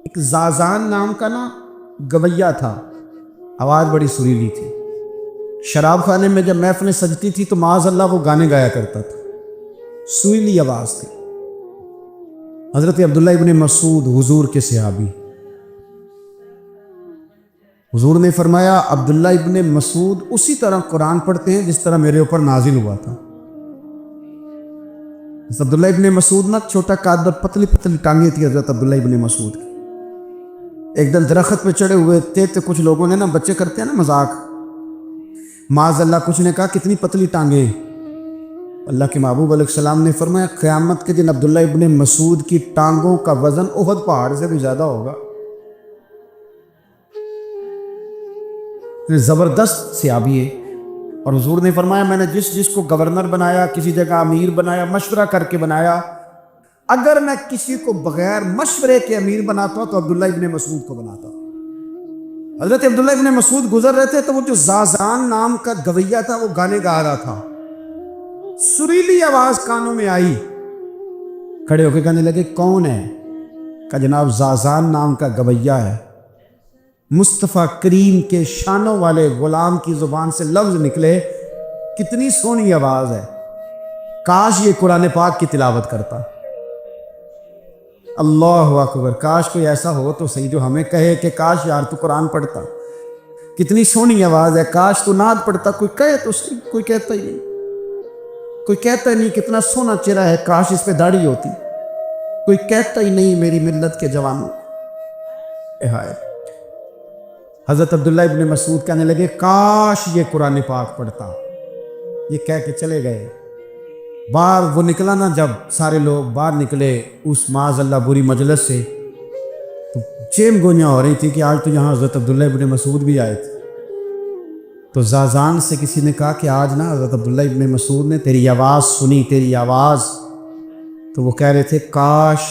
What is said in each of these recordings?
ایک زازان نام کا نا گویا تھا، آواز بڑی سریلی تھی۔ شراب خانے میں جب محفلیں سجتی تھی تو معاذ اللہ وہ گانے گایا کرتا تھا، سریلی آواز تھی۔ حضرت عبداللہ ابن مسعود حضور کے صحابی، حضور نے فرمایا عبداللہ ابن مسعود اسی طرح قرآن پڑھتے ہیں جس طرح میرے اوپر نازل ہوا تھا۔ عبداللہ ابن مسعود نا چھوٹا قد اور پتلی پتلی ٹانگیں تھی حضرت عبداللہ ابن مسعود کی۔ ایک دن درخت پہ چڑھے ہوئے تھے تو کچھ لوگوں نے نا، بچے کرتے ہیں نا مذاق، معاذ اللہ کچھ نے کہا کتنی پتلی ٹانگیں۔ اللہ کے محبوب علیہ السلام نے فرمایا قیامت کے دن عبداللہ ابن مسعود کی ٹانگوں کا وزن احد پہاڑ سے بھی زیادہ ہوگا۔ زبردست صحابی ہے، اور حضور نے فرمایا میں نے جس کو گورنر بنایا، کسی جگہ امیر بنایا، مشورہ کر کے بنایا، اگر میں کسی کو بغیر مشورے کے امیر بناتا تو عبداللہ ابن مسعود کو بناتا۔ حضرت عبداللہ ابن مسعود گزر رہے تھے تو وہ جو زازان نام کا گویا تھا وہ گانے گا رہا تھا، سریلی آواز کانوں میں آئی، کھڑے ہو کے کہنے لگے کون ہے؟ کہا جناب زازان نام کا گویا ہے۔ مصطفیٰ کریم کے شانوں والے غلام کی زبان سے لفظ نکلے، کتنی سونی آواز ہے، کاش یہ قرآن پاک کی تلاوت کرتا۔ اللہ اکبر، کاش کوئی ایسا ہو تو صحیح جو ہمیں کہے کہ کاش یار تو قرآن پڑھتا، کتنی سونی آواز ہے، کاش تو نعت پڑھتا۔ کوئی کہے تو صحیح، کوئی کہتا ہی نہیں، کوئی کہتا ہی نہیں کتنا سونا چہرہ ہے، کاش اس پہ داڑھی ہوتی، کوئی کہتا ہی نہیں میری ملت کے جوانوں۔ ہائے، حضرت عبداللہ ابن مسعود کہنے لگے کاش یہ قرآن پاک پڑھتا، یہ کہہ کے چلے گئے۔ باہر وہ نکلا نا، جب سارے لوگ باہر نکلے اس معاذ اللہ بری مجلس سے، تو چیم گوئیاں ہو رہی تھی کہ آج تو یہاں حضرت عبداللہ ابن مسعود بھی آئے تھے۔ تو زازان سے کسی نے کہا کہ آج نا حضرت عبداللہ ابن مسعود نے تیری آواز سنی، تیری آواز۔ تو وہ کہہ رہے تھے کاش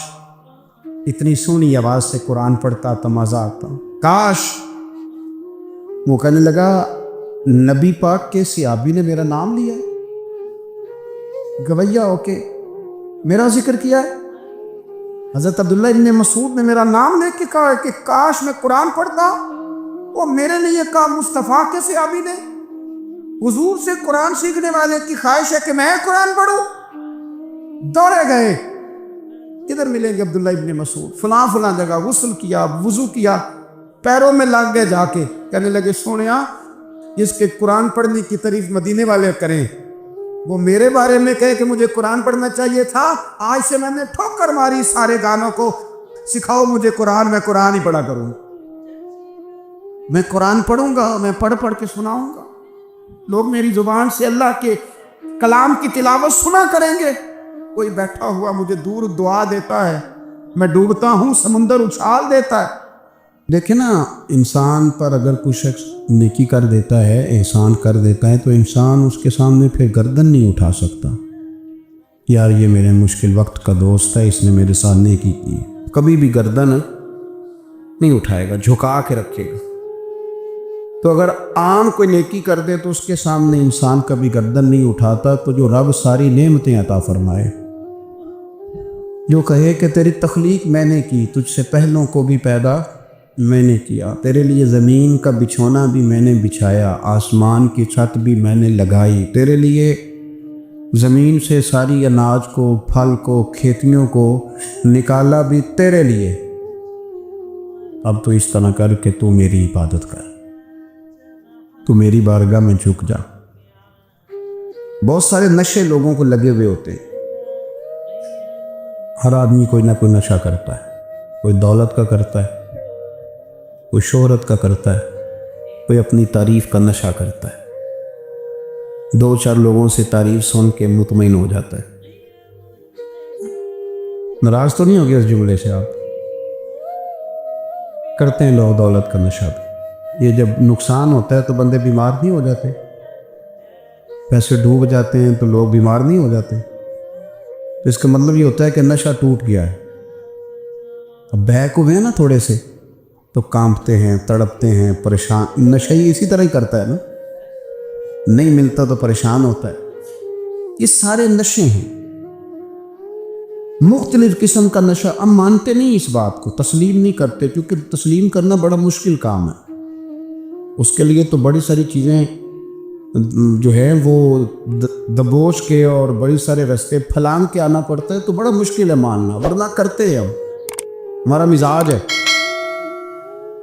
اتنی سونی آواز سے قرآن پڑھتا تو مزہ آتا، کاش۔ وہ کہنے لگا نبی پاک کے صحابی نے میرا نام لیا ہے، گویا ہو کے میرا ذکر کیا ہے، حضرت عبداللہ ابن مسعود نے میرا نام لے کے کہا کہ کاش میں قرآن پڑھتا۔ وہ میرے لیے کہا مصطفیٰ کے صحابی نے، حضور سے قرآن سیکھنے والے کی خواہش ہے کہ میں قرآن پڑھوں۔ دوڑے گئے، کدھر ملیں گے عبداللہ ابن مسعود؟ فلاں فلاں جگہ، غسل کیا، وضو کیا، پیروں میں لگ گئے جا کے، کہنے لگے سونیا جس کے قرآن پڑھنے کی تعریف مدینے والے کریں، وہ میرے بارے میں کہے کہ مجھے قرآن پڑھنا چاہیے تھا، آج سے میں نے ٹھوکر ماری سارے گانوں کو، سکھاؤ مجھے قرآن، میں قرآن ہی پڑھا کروں، میں قرآن پڑھوں گا، میں پڑھ پڑھ کے سناؤں گا، لوگ میری زبان سے اللہ کے کلام کی تلاوت سنا کریں گے۔ کوئی بیٹھا ہوا مجھے دور دعا دیتا ہے، میں ڈوبتا ہوں سمندر اچھال دیتا ہے۔ دیکھیں نا، انسان پر اگر کوئی شخص نیکی کر دیتا ہے، احسان کر دیتا ہے، تو انسان اس کے سامنے پھر گردن نہیں اٹھا سکتا، یار یہ میرے مشکل وقت کا دوست ہے، اس نے میرے ساتھ نیکی کی، کبھی بھی گردن نہیں اٹھائے گا، جھکا کے رکھے گا۔ تو اگر عام کوئی نیکی کر دے تو اس کے سامنے انسان کبھی گردن نہیں اٹھاتا۔ تو جو رب ساری نعمتیں عطا فرمائے، جو کہے کہ تیری تخلیق میں نے کی، تجھ سے پہلوں کو بھی پیدا میں نے کیا، تیرے لیے زمین کا بچھونا بھی میں نے بچھایا، آسمان کی چھت بھی میں نے لگائی، تیرے لیے زمین سے ساری اناج کو، پھل کو، کھیتیوں کو نکالا بھی تیرے لیے، اب تو اس طرح کر کہ تو میری عبادت کر، تو میری بارگاہ میں جھک جا۔ بہت سارے نشے لوگوں کو لگے ہوئے ہوتے ہیں، ہر آدمی کوئی نہ کوئی نشہ کرتا ہے، کوئی دولت کا کرتا ہے، کوئی شہرت کا کرتا ہے، کوئی اپنی تعریف کا نشہ کرتا ہے، دو چار لوگوں سے تعریف سن کے مطمئن ہو جاتا ہے۔ ناراض تو نہیں ہو گیا اس جملے سے؟ آپ کرتے ہیں لوگ دولت کا نشہ بھی، یہ جب نقصان ہوتا ہے تو بندے بیمار نہیں ہو جاتے، پیسے ڈوب جاتے ہیں تو لوگ بیمار نہیں ہو جاتے، تو اس کا مطلب یہ ہوتا ہے کہ نشہ ٹوٹ گیا ہے۔ اب بہک ہوئے ہیں نا تھوڑے سے تو کانپتے ہیں، تڑپتے ہیں، پریشان۔ نشہ ہی اسی طرح ہی کرتا ہے نا، نہیں ملتا تو پریشان ہوتا ہے، یہ سارے نشے ہیں، مختلف قسم کا نشہ. ہم مانتے نہیں اس بات کو، تسلیم نہیں کرتے، کیونکہ تسلیم کرنا بڑا مشکل کام ہے. اس کے لیے تو بڑی ساری چیزیں جو ہے وہ دبوچ کے اور بڑی سارے رستے پھلانگ کے آنا پڑتا ہے، تو بڑا مشکل ہے ماننا، ورنہ کرتے ہیں ہم. ہمارا مزاج ہے.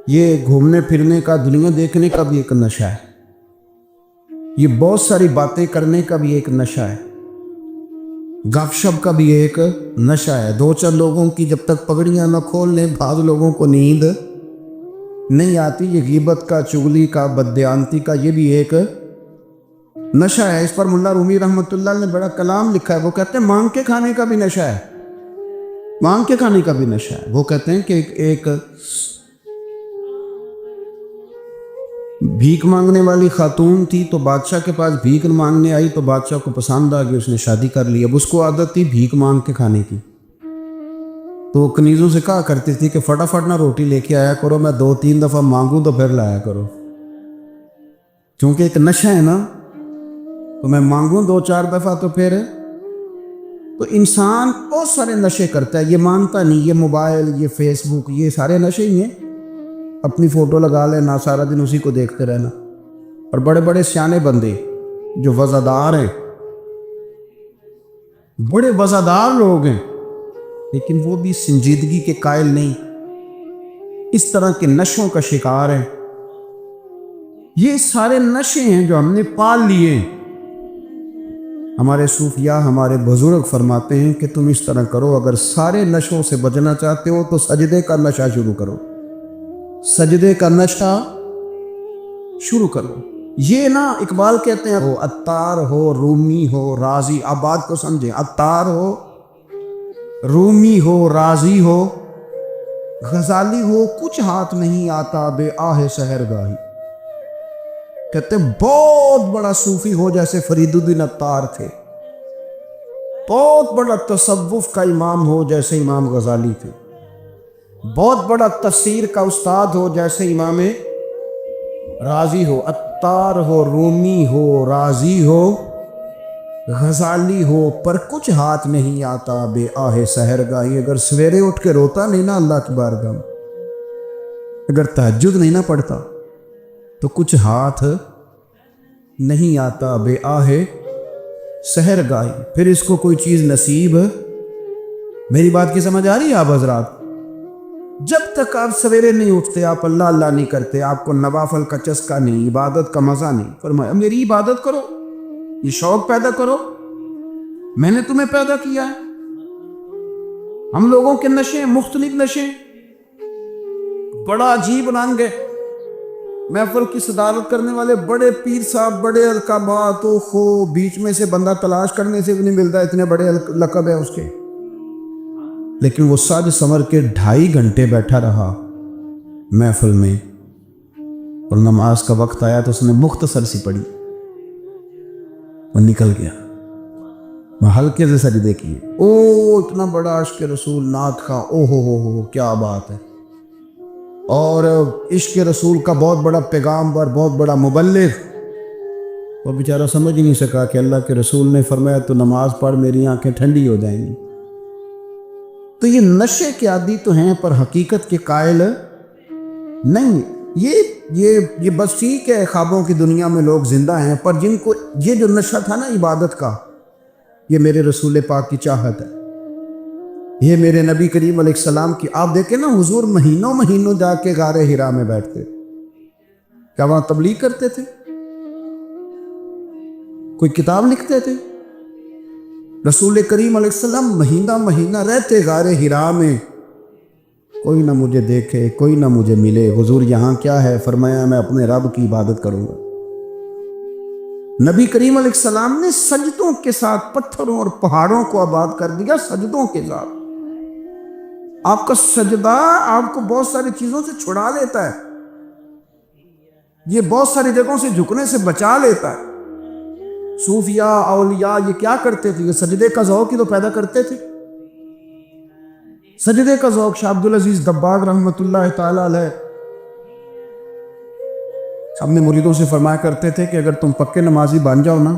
یہ گھومنے پھرنے کا، دنیا دیکھنے کا بھی ایک نشہ ہے. یہ بہت ساری باتیں کرنے کا بھی ایک نشہ ہے. گپ شپ کا بھی ایک نشہ ہے. دو چار لوگوں کی جب تک پگڑیاں نہ کھول لیں، بعض لوگوں کو نیند نہیں آتی. یہ غیبت کا، چغلی کا، بددیانتی کا یہ بھی ایک نشہ ہے. اس پر ملا رومی رحمۃ اللہ نے بڑا کلام لکھا ہے. وہ کہتے ہیں مانگ کے کھانے کا بھی نشہ ہے، مانگ کے کھانے کا بھی نشہ ہے. وہ کہتے ہیں کہ ایک بھیک مانگنے والی خاتون تھی، تو بادشاہ کے پاس بھیک مانگنے آئی، تو بادشاہ کو پسند آ گئی، اس نے شادی کر لی. اب اس کو عادت تھی بھیک مانگ کے کھانے کی، تو وہ کنیزوں سے کہا کرتی تھی کہ فٹافٹ نہ روٹی لے کے آیا کرو، میں 2-3 دفعہ مانگوں تو پھر لایا کرو. کیونکہ ایک نشہ ہے نا، تو میں مانگوں 2-4 دفعہ تو پھر. تو انسان بہت سارے نشے کرتا ہے، یہ مانتا نہیں. یہ موبائل، یہ فیس بک، یہ سارے نشے ہی ہیں. اپنی فوٹو لگا لینا، سارا دن اسی کو دیکھتے رہنا. اور بڑے بڑے سیانے بندے جو وزادار ہیں، بڑے وزادار لوگ ہیں، لیکن وہ بھی سنجیدگی کے قائل نہیں، اس طرح کے نشوں کا شکار ہیں. یہ سارے نشے ہیں جو ہم نے پال لیے ہیں. ہمارے صوفیاء، ہمارے بزرگ فرماتے ہیں کہ تم اس طرح کرو، اگر سارے نشوں سے بچنا چاہتے ہو تو سجدے کا نشہ شروع کرو، سجدے کا نشہ شروع کرو. یہ نا اقبال کہتے ہیں، عطار ہو، رومی ہو، رازی. آپ بات کو سمجھیں، عطار ہو، رومی ہو، رازی ہو، غزالی ہو، کچھ ہاتھ نہیں آتا بے آہ سحرگاہی. کہتے ہیں بہت بڑا صوفی ہو جیسے فرید الدین عطار تھے، بہت بڑا تصوف کا امام ہو جیسے امام غزالی تھے، بہت بڑا تفسیر کا استاد ہو جیسے امام رازی ہو. عطار ہو، رومی ہو، رازی ہو، غزالی ہو، پر کچھ ہاتھ نہیں آتا بے آہ سحرگاہی. اگر سویرے اٹھ کے روتا نہیں نا اللہ کی بارگاہ میں، اگر تہجد نہیں نہ پڑھتا، تو کچھ ہاتھ نہیں آتا بے آہ سحرگاہی. پھر اس کو کوئی چیز نصیب. میری بات کی سمجھ آ رہی ہے آپ حضرات؟ جب تک آپ سویرے نہیں اٹھتے، آپ اللہ اللہ نہیں کرتے، آپ کو نوافل کا چسکا نہیں، عبادت کا مزہ نہیں. فرمایا میری عبادت کرو، یہ شوق پیدا کرو، میں نے تمہیں پیدا کیا ہے. ہم لوگوں کے نشے، مختلف نشے، بڑا عجیب رنگ ہے. محفل کی صدارت کرنے والے بڑے پیر صاحب، بڑے القابات، خو بیچ میں سے بندہ تلاش کرنے سے بھی نہیں ملتا، اتنے بڑے لقب ہیں اس کے. لیکن وہ ساج سنور کے 2.5 گھنٹے بیٹھا رہا محفل میں، اور نماز کا وقت آیا تو اس نے مختصر سی پڑھی، وہ نکل گیا. میں ہلکے سے سجدے کیے. او اتنا بڑا عشق رسول، نعت کا، او ہو کیا بات ہے. اور عشق رسول کا بہت بڑا پیغام اور بہت بڑا مبلغ. وہ بیچارہ سمجھ ہی نہیں سکا کہ اللہ کے رسول نے فرمایا تو نماز پڑھ، میری آنکھیں ٹھنڈی ہو جائیں گی. تو یہ نشے کے عادی تو ہیں، پر حقیقت کے قائل نہیں. یہ بس ٹھیک ہے، خوابوں کی دنیا میں لوگ زندہ ہیں، پر جن کو یہ جو نشہ تھا نا عبادت کا، یہ میرے رسول پاک کی چاہت ہے، یہ میرے نبی کریم علیہ السلام کی. آپ دیکھیں نا، حضور مہینوں جا کے غار حرا میں بیٹھتے. کیا وہاں تبلیغ کرتے تھے؟ کوئی کتاب لکھتے تھے؟ رسول کریم علیہ السلام مہینہ رہتے غار حرا میں. کوئی نہ مجھے دیکھے، کوئی نہ مجھے ملے. حضور یہاں کیا ہے؟ فرمایا میں اپنے رب کی عبادت کروں گا. نبی کریم علیہ السلام نے سجدوں کے ساتھ پتھروں اور پہاڑوں کو آباد کر دیا، سجدوں کے ساتھ. آپ کا سجدہ آپ کو بہت ساری چیزوں سے چھڑا لیتا ہے، یہ بہت ساری جگہوں سے جھکنے سے بچا لیتا ہے. صوفیاء، اولیاء یہ کیا کرتے تھے؟ یہ سجدے کا ذوق ہی تو پیدا کرتے تھے. سجدے کا ذوق. شاہ عبدالعزیز دباغ رحمۃ اللہ تعالی علیہ اپنے مریدوں سے فرمایا کرتے تھے کہ اگر تم پکے نمازی بن جاؤ نا،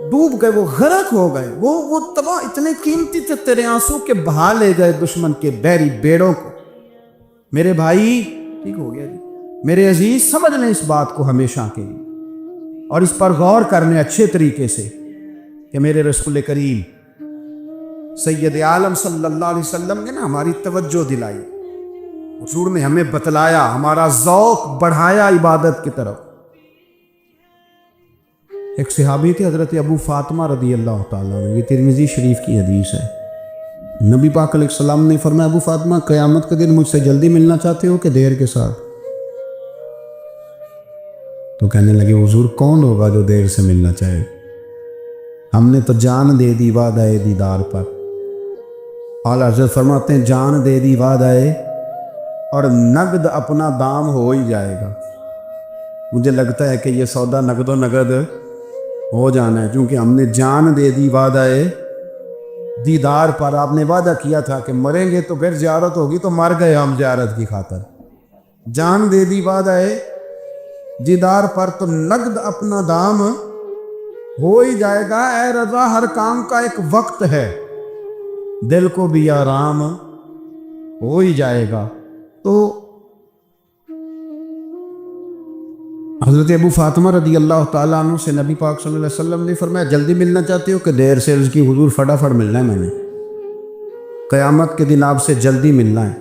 ڈوب گئے, وہ غرق ہو گئے, وہ تباہ, اتنے قیمتی تھے تیرے آنسو کہ بہا لے گئے دشمن کے بحری بیڑوں کو. میرے بھائی, ٹھیک ہو گیا جی, میرے عزیز سمجھ لیں اس بات کو ہمیشہ کے لیے, اور اس پر غور کرنے اچھے طریقے سے کہ میرے رسول کریم سید عالم صلی اللہ علیہ وسلم نے نا ہماری توجہ دلائی, حضور نے ہمیں بتلایا, ہمارا ذوق بڑھایا عبادت کی طرف. ایک صحابی تھے حضرت ابو فاطمہ رضی اللہ تعالیٰ عنہ, یہ ترمذی شریف کی حدیث ہے. نبی پاک علیہ السلام نے فرمایا, ابو فاطمہ قیامت کے دن مجھ سے جلدی ملنا چاہتے ہو کہ دیر کے ساتھ؟ تو کہنے لگے, حضور کون ہوگا جو دیر سے ملنا چاہے, ہم نے تو جان دے دی وعدہ دیدار پر. اعلیٰ حضرت فرماتے ہیں جان دے دی وعدہ اور نقد اپنا دام ہو ہی جائے گا. مجھے لگتا ہے کہ یہ سودا نقد و نقد ہو جانا ہے, کیونکہ ہم نے جان دے دی وعدہ دیدار پر. آپ نے وعدہ کیا تھا کہ مریں گے تو پھر زیارت ہوگی, تو مر گئے ہم زیارت کی خاطر. جان دے دی وعدہ دیدار پر, تو نقد اپنا دام ہو ہی جائے گا. اے رضا, ہر کام کا ایک وقت ہے, دل کو بھی آرام ہو ہی جائے گا. تو حضرت ابو فاطمہ رضی اللہ تعالیٰ عنہ سے نبی پاک صلی اللہ علیہ وسلم نے فرمایا, جلدی ملنا چاہتے ہو کہ دیر سے؟ عرض کی, حضور فٹافٹ ملنا ہے, میں نے قیامت کے دن آپ سے جلدی ملنا ہے.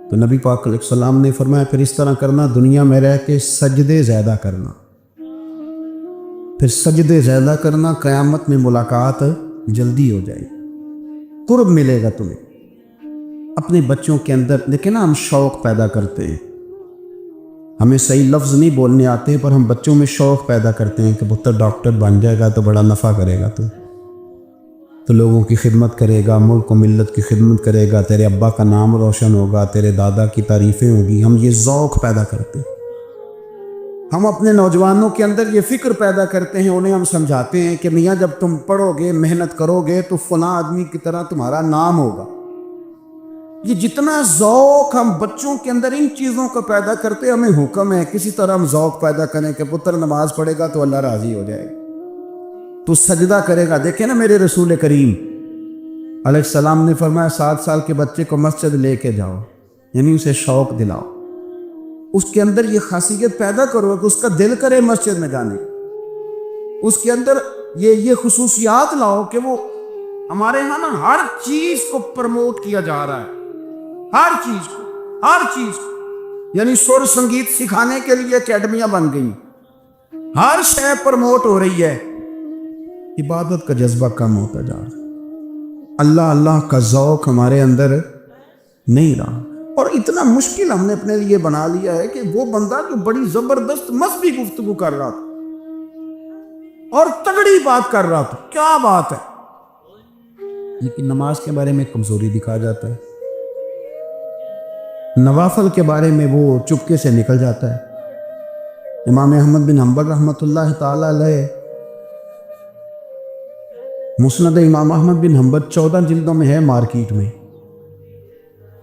تو نبی پاک علیہ السلام نے فرمایا, پھر اس طرح کرنا, دنیا میں رہ کے سجدے زیادہ کرنا, پھر سجدے زیادہ کرنا, قیامت میں ملاقات جلدی ہو جائے گی, قرب ملے گا تمہیں. اپنے بچوں کے اندر دیکھیں نا, ہم شوق پیدا کرتے ہیں, ہمیں صحیح لفظ نہیں بولنے آتے, پر ہم بچوں میں شوق پیدا کرتے ہیں کہ پتر ڈاکٹر بن جائے گا تو بڑا نفع کرے گا, تو لوگوں کی خدمت کرے گا, ملک و ملت کی خدمت کرے گا, تیرے ابا کا نام روشن ہوگا, تیرے دادا کی تعریفیں ہوگی. ہم یہ ذوق پیدا کرتے ہیں. ہم اپنے نوجوانوں کے اندر یہ فکر پیدا کرتے ہیں, انہیں ہم سمجھاتے ہیں کہ میاں جب تم پڑھو گے, محنت کرو گے, تو فلاں آدمی کی طرح تمہارا نام ہوگا. یہ جتنا ذوق ہم بچوں کے اندر ان چیزوں کا پیدا کرتے, ہمیں حکم ہے کسی طرح ہم ذوق پیدا کریں کہ پتر نماز پڑھے گا تو اللہ راضی ہو جائے گا, تو سجدہ کرے گا. دیکھیں نا میرے رسول کریم علیہ السلام نے فرمایا, 7 سال کے بچے کو مسجد لے کے جاؤ, یعنی اسے شوق دلاؤ, اس کے اندر یہ خاصیت پیدا کرو کہ اس کا دل کرے مسجد میں جانے, اس کے اندر یہ خصوصیات لاؤ کہ وہ, ہمارے ہاں نا ہر چیز کو پروموٹ کیا جا رہا ہے, ہر چیز کو, یعنی سر سنگیت سکھانے کے لیے اکیڈمیاں بن گئی, ہر شے پروموٹ ہو رہی ہے. عبادت کا جذبہ کم ہوتا جا رہا, اللہ اللہ کا ذوق ہمارے اندر نہیں رہا. اور اتنا مشکل ہم نے اپنے لیے بنا لیا ہے کہ وہ بندہ جو بڑی زبردست مذہبی گفتگو کر رہا تھا اور تگڑی بات کر رہا تھا, کیا بات ہے, لیکن نماز کے بارے میں کمزوری دکھا جاتا ہے, نوافل کے بارے میں وہ چپکے سے نکل جاتا ہے. امام احمد بن حنبل رحمۃ اللہ تعالی علیہ, مسند امام احمد بن حنبل 14 جلدوں میں ہے مارکیٹ میں,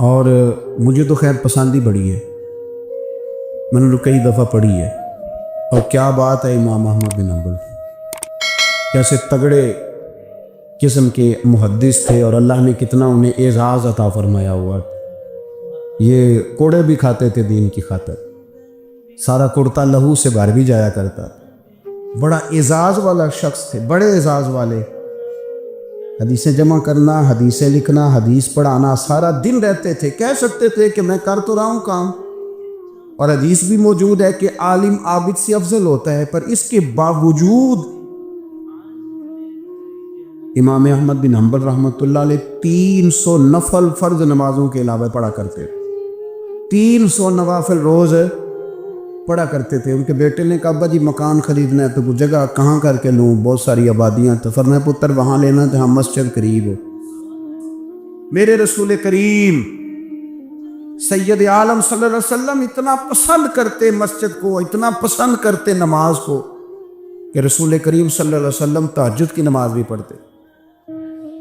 اور مجھے تو خیر پسند ہی بڑی ہے, میں نے کئی دفعہ پڑھی ہے. اور کیا بات ہے, امام احمد بن حنبل کیسے تگڑے قسم کے محدث تھے, اور اللہ نے کتنا انہیں اعزاز عطا فرمایا ہوا. یہ کوڑے بھی کھاتے تھے دین کی خاطر, سارا کرتا لہو سے باہر بھی جایا کرتا, بڑا اعزاز والا شخص تھے, بڑے اعزاز والے. حدیثیں جمع کرنا, حدیثیں لکھنا, حدیث پڑھانا, سارا دن رہتے تھے. کہہ سکتے تھے کہ میں کر تو رہا ہوں کام, اور حدیث بھی موجود ہے کہ عالم عابد سے افضل ہوتا ہے, پر اس کے باوجود امام احمد بن حنبل رحمۃ اللہ علیہ 300 نفل فرض نمازوں کے علاوہ پڑھا کرتے, 300 نوافل روز پڑھا کرتے تھے. ان کے بیٹے نے کہا, ابا جی مکان خریدنا ہے تو وہ جگہ کہاں کر کے لوں, بہت ساری آبادیاں, تو فرمایا پتر وہاں لینا جہاں مسجد قریب ہو. میرے رسول کریم سید عالم صلی اللہ علیہ وسلم اتنا پسند کرتے مسجد کو, اتنا پسند کرتے نماز کو, کہ رسول کریم صلی اللہ علیہ وسلم تہجد کی نماز بھی پڑھتے,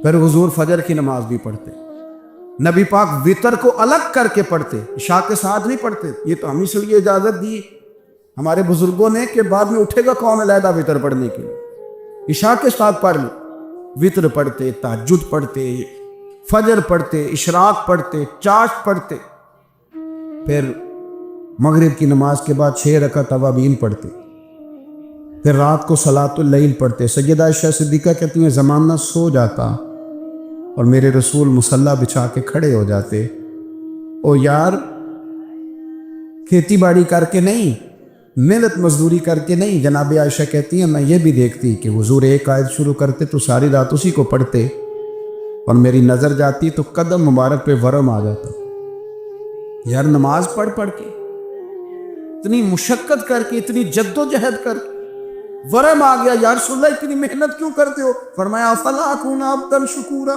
پھر حضور فجر کی نماز بھی پڑھتے. نبی پاک وتر کو الگ کر کے پڑھتے, عشاء کے ساتھ نہیں پڑھتے. یہ تو ہم اس لیے اجازت دی ہمارے بزرگوں نے کہ بعد میں اٹھے گا کون علیحدہ وتر پڑھنے کے لیے. عشاء کے ساتھ پڑھ لی، وطر پڑھتے، تہجد پڑھتے، فجر پڑھتے، اشراق پڑھتے، چاشت پڑھتے، پھر مغرب کی نماز کے بعد 6 رکعت اوابین پڑھتے، پھر رات کو صلاۃ اللیل پڑھتے۔ سیدہ عائشہ صدیقہ کہتی ہیں زمانہ سو جاتا اور میرے رسول مصلی بچھا کے کھڑے ہو جاتے۔ او یار، کھیتی باڑی کر کے نہیں، محنت مزدوری کر کے نہیں، جناب عائشہ کہتی ہیں میں یہ بھی دیکھتی کہ حضور ایک آیت شروع کرتے تو ساری رات اسی کو پڑھتے، اور میری نظر جاتی تو قدم مبارک پہ ورم آ جاتا۔ یار نماز پڑھ کے، اتنی مشقت کر کے، اتنی جد و جہد کر کے ورم آ گیا، یا رسول اللہ اتنی محنت کیوں کرتے ہو؟ فرمایا افلا اکون عبدا شکورا،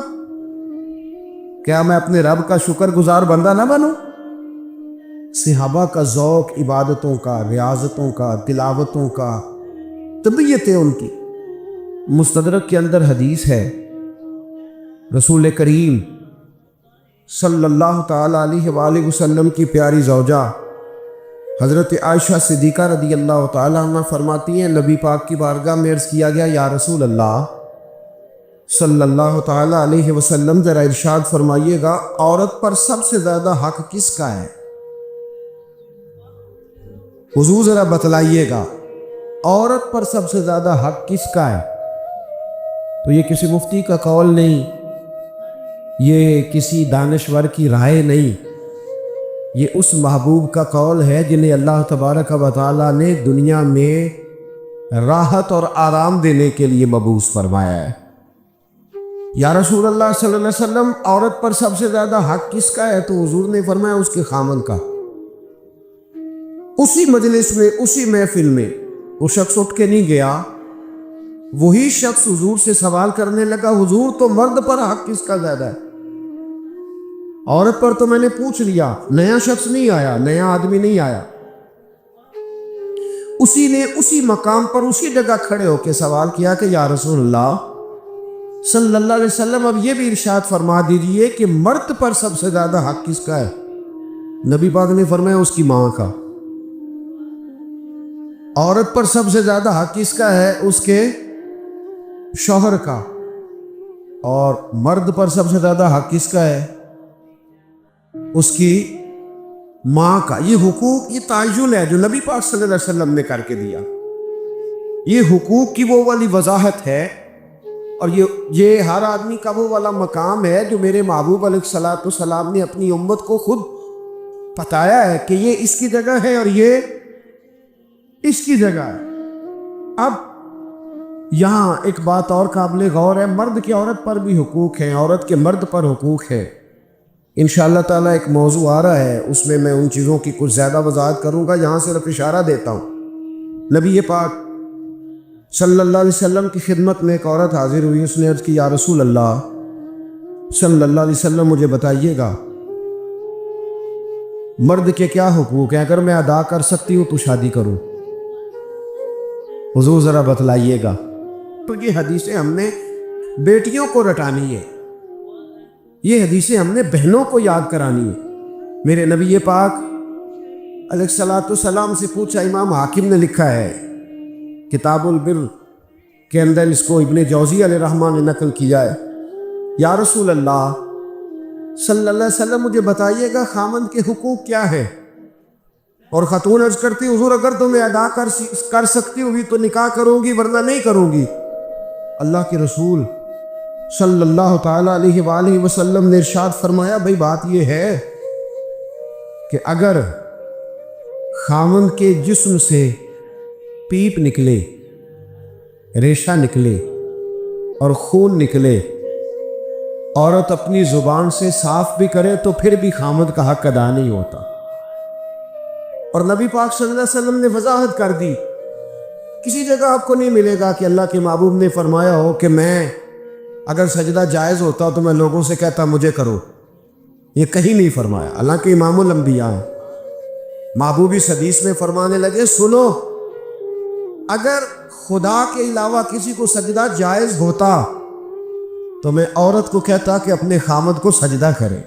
کیا میں اپنے رب کا شکر گزار بندہ نہ بنوں؟ صحابہ کا ذوق عبادتوں کا، ریاضتوں کا، تلاوتوں کا، طبیعت ہے ان کی۔ مستدرک کے اندر حدیث ہے، رسول کریم صلی اللہ تعالی علیہ وآلہ وسلم کی پیاری زوجہ حضرت عائشہ صدیقہ رضی اللہ تعالی عنہ فرماتی ہیں نبی پاک کی بارگاہ میں عرض کیا گیا یا رسول اللہ صلی اللہ تعالی علیہ وسلم ذرا ارشاد فرمائیے گا عورت پر سب سے زیادہ حق کس کا ہے؟ حضور ذرا بتلائیے گا عورت پر سب سے زیادہ حق کس کا ہے؟ تو یہ کسی مفتی کا قول نہیں، یہ کسی دانشور کی رائے نہیں، یہ اس محبوب کا قول ہے جنہیں اللہ تبارک و تعالیٰ نے دنیا میں راحت اور آرام دینے کے لیے مبعوث فرمایا ہے۔ یا رسول اللہ صلی اللہ علیہ وسلم عورت پر سب سے زیادہ حق کس کا ہے؟ تو حضور نے فرمایا اس کے خامن کا۔ اسی مجلس میں، اسی محفل میں وہ شخص اٹھ کے نہیں گیا، وہی شخص حضور سے سوال کرنے لگا حضور تو مرد پر حق کس کا زیادہ ہے؟ عورت پر تو میں نے پوچھ لیا، نیا شخص نہیں آیا، نیا آدمی نہیں آیا۔ اسی نے اسی مقام پر اسی جگہ کھڑے ہو کے سوال کیا کہ یا رسول اللہ صلی اللہ علیہ وسلم اب یہ بھی ارشاد فرما دیجئے کہ مرد پر سب سے زیادہ حق کس کا ہے؟ نبی پاک نے فرمایا اس کی ماں کا۔ عورت پر سب سے زیادہ حق کس کا ہے؟ اس کے شوہر کا۔ اور مرد پر سب سے زیادہ حق کس کا ہے؟ اس کی ماں کا۔ یہ حقوق، یہ تعین ہے جو نبی پاک صلی اللہ علیہ وسلم نے کر کے دیا۔ یہ حقوق کی وہ والی وضاحت ہے، اور یہ ہر آدمی کا وہ والا مقام ہے جو میرے محبوب علیہ الصلوۃ والسلام نے اپنی امت کو خود بتایا ہے کہ یہ اس کی جگہ ہے اور یہ اس کی جگہ ہے۔ اب یہاں ایک بات اور قابل غور ہے، مرد کی عورت پر بھی حقوق ہیں، عورت کے مرد پر حقوق ہے۔ انشاءاللہ تعالیٰ ایک موضوع آ رہا ہے، اس میں ان چیزوں کی کچھ زیادہ وضاحت کروں گا، یہاں صرف اشارہ دیتا ہوں۔ نبی پاک صلی اللہ علیہ وسلم کی خدمت میں ایک عورت حاضر ہوئی، اس نے عرض کی یا رسول اللہ صلی اللہ علیہ وسلم مجھے بتائیے گا مرد کے کیا حقوق ہیں، اگر میں ادا کر سکتی ہوں تو شادی کروں، حضور ذرا بتلائیے گا۔ تو یہ حدیثیں ہم نے بیٹیوں کو رٹانی ہے، یہ حدیثیں ہم نے بہنوں کو یاد کرانی ہے۔ میرے نبی پاک علیہ الصلوۃ والسلام سے پوچھا، امام حاکم نے لکھا ہے کتاب البر کے اندر، اس کو ابن جوزی علیہ الرحمٰن نے نقل کیا ہے، یا رسول اللہ صلی اللہ علیہ وسلم مجھے بتائیے گا خامند کے حقوق کیا ہے؟ اور خاتون عرض کرتی حضور اگر تمہیں ادا کر سکتی ہوگی تو نکاح کروں گی ورنہ نہیں کروں گی۔ اللہ کے رسول صلی اللہ تعالی علیہ وآلہ وسلم نے ارشاد فرمایا بھئی بات یہ ہے کہ اگر خامند کے جسم سے پیپ نکلے، ریشہ نکلے اور خون نکلے، عورت اپنی زبان سے صاف بھی کرے تو پھر بھی خامند کا حق ادا نہیں ہوتا۔ اور نبی پاک صلی اللہ علیہ وسلم نے وضاحت کر دی، کسی جگہ آپ کو نہیں ملے گا کہ اللہ کے محبوب نے فرمایا ہو کہ میں اگر سجدہ جائز ہوتا تو میں لوگوں سے کہتا مجھے کرو، یہ کہیں نہیں فرمایا۔ اللہ کے امام الانبیاء ہیں، محبوب اس حدیث میں فرمانے لگے سنو، اگر خدا کے علاوہ کسی کو سجدہ جائز ہوتا تو میں عورت کو کہتا کہ اپنے خامد کو سجدہ کرے۔